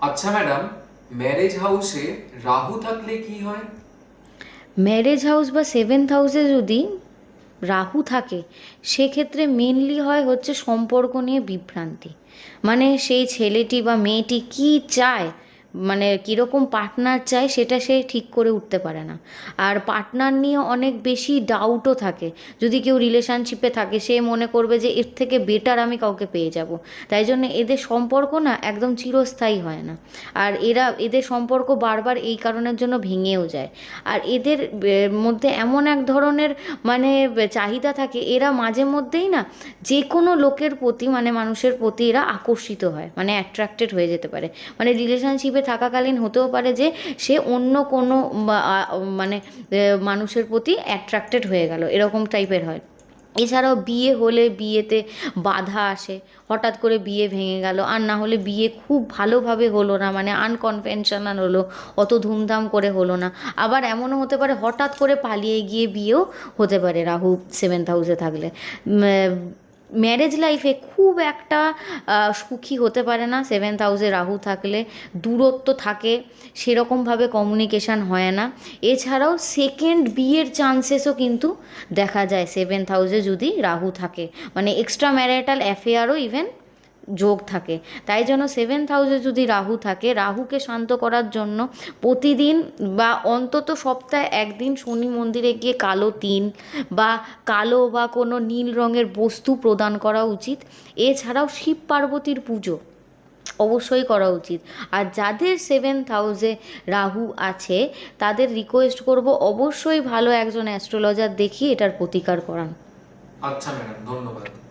আচ্ছা madam, marriage হাউসে রাহু থাকলে কি হয়? ম্যারেজ হাউস বা সেভেন্থ হাউসে যদি রাহু থাকে, সেক্ষেত্রে মেনলি হয় হচ্ছে সম্পর্ক নিয়ে বিভ্রান্তি। মানে সেই ছেলেটি বা মেয়েটি কী চায়, মানে কীরকম পার্টনার চায়, সেটা সে ঠিক করে উঠতে পারে না। আর পার্টনার নিয়ে অনেক বেশি ডাউটও থাকে। যদি কেউ রিলেশনশিপে থাকে, সে মনে করবে যে এর থেকে বেটার আমি কাউকে পেয়ে যাব। তাই জন্য এদের সম্পর্ক না একদম চিরস্থায়ী হয় না। আর এদের সম্পর্ক বারবার এই কারণের জন্য ভেঙেও যায়। আর এদের মধ্যে এমন এক ধরনের মানে চাহিদা থাকে, এরা মাঝে মধ্যেই না যে কোনো লোকের প্রতি, মানে মানুষের প্রতি এরা আকর্ষিত হয়, মানে অ্যাট্রাক্টেড হয়ে যেতে পারে। মানে রিলেশনশিপে থাকাকালীন হতেও পারে যে সে অন্য কোনো মানে মানুষের প্রতি অ্যাট্রাক্টেড হয়ে গেল, এরকম টাইপের হয়। এছাড়াও বিয়ে হলে বিয়েতে বাধা আসে, হঠাৎ করে বিয়ে ভেঙে গেল, আর না হলে বিয়ে খুব ভালোভাবে হলো না, মানে আনকনভেনশনাল হলো, অত ধুমধাম করে হলো না। আবার এমনও হতে পারে হঠাৎ করে পালিয়ে গিয়ে বিয়েও হতে পারে রাহু সেভেন্থ হাউসে থাকলে। ম্যারেজ লাইফে খুব একটা সুখী হতে পারে না সেভেন্থ হাউসে রাহু থাকলে। দূরত্ব থাকে, সেরকমভাবে কমিউনিকেশান হয় না। এছাড়াও সেকেন্ড বিয়ের চান্সেসও কিন্তু দেখা যায় সেভেন্থ হাউসে যদি রাহু থাকে, মানে এক্সট্রা ম্যারিটাল অ্যাফেয়ারও ইভেন যোগ থাকে। তাই জন্য সেভেন্থ হাউসে যদি রাহু থাকে, রাহুকে শান্ত করার জন্য প্রতিদিন বা অন্তত সপ্তাহে একদিন শনি মন্দিরে গিয়ে কালো তিল বা কালো বা কোনো নীল রঙের বস্তু প্রদান করা উচিত। এছাড়াও শিব পার্বতীর পুজো অবশ্যই করা উচিত। আর যাদের সেভেন্থ হাউসে রাহু আছে, তাদের রিকোয়েস্ট করব অবশ্যই ভালো একজন অ্যাস্ট্রোলজার দেখিয়ে এটার প্রতিকার করান। আচ্ছা ম্যাডাম, ধন্যবাদ।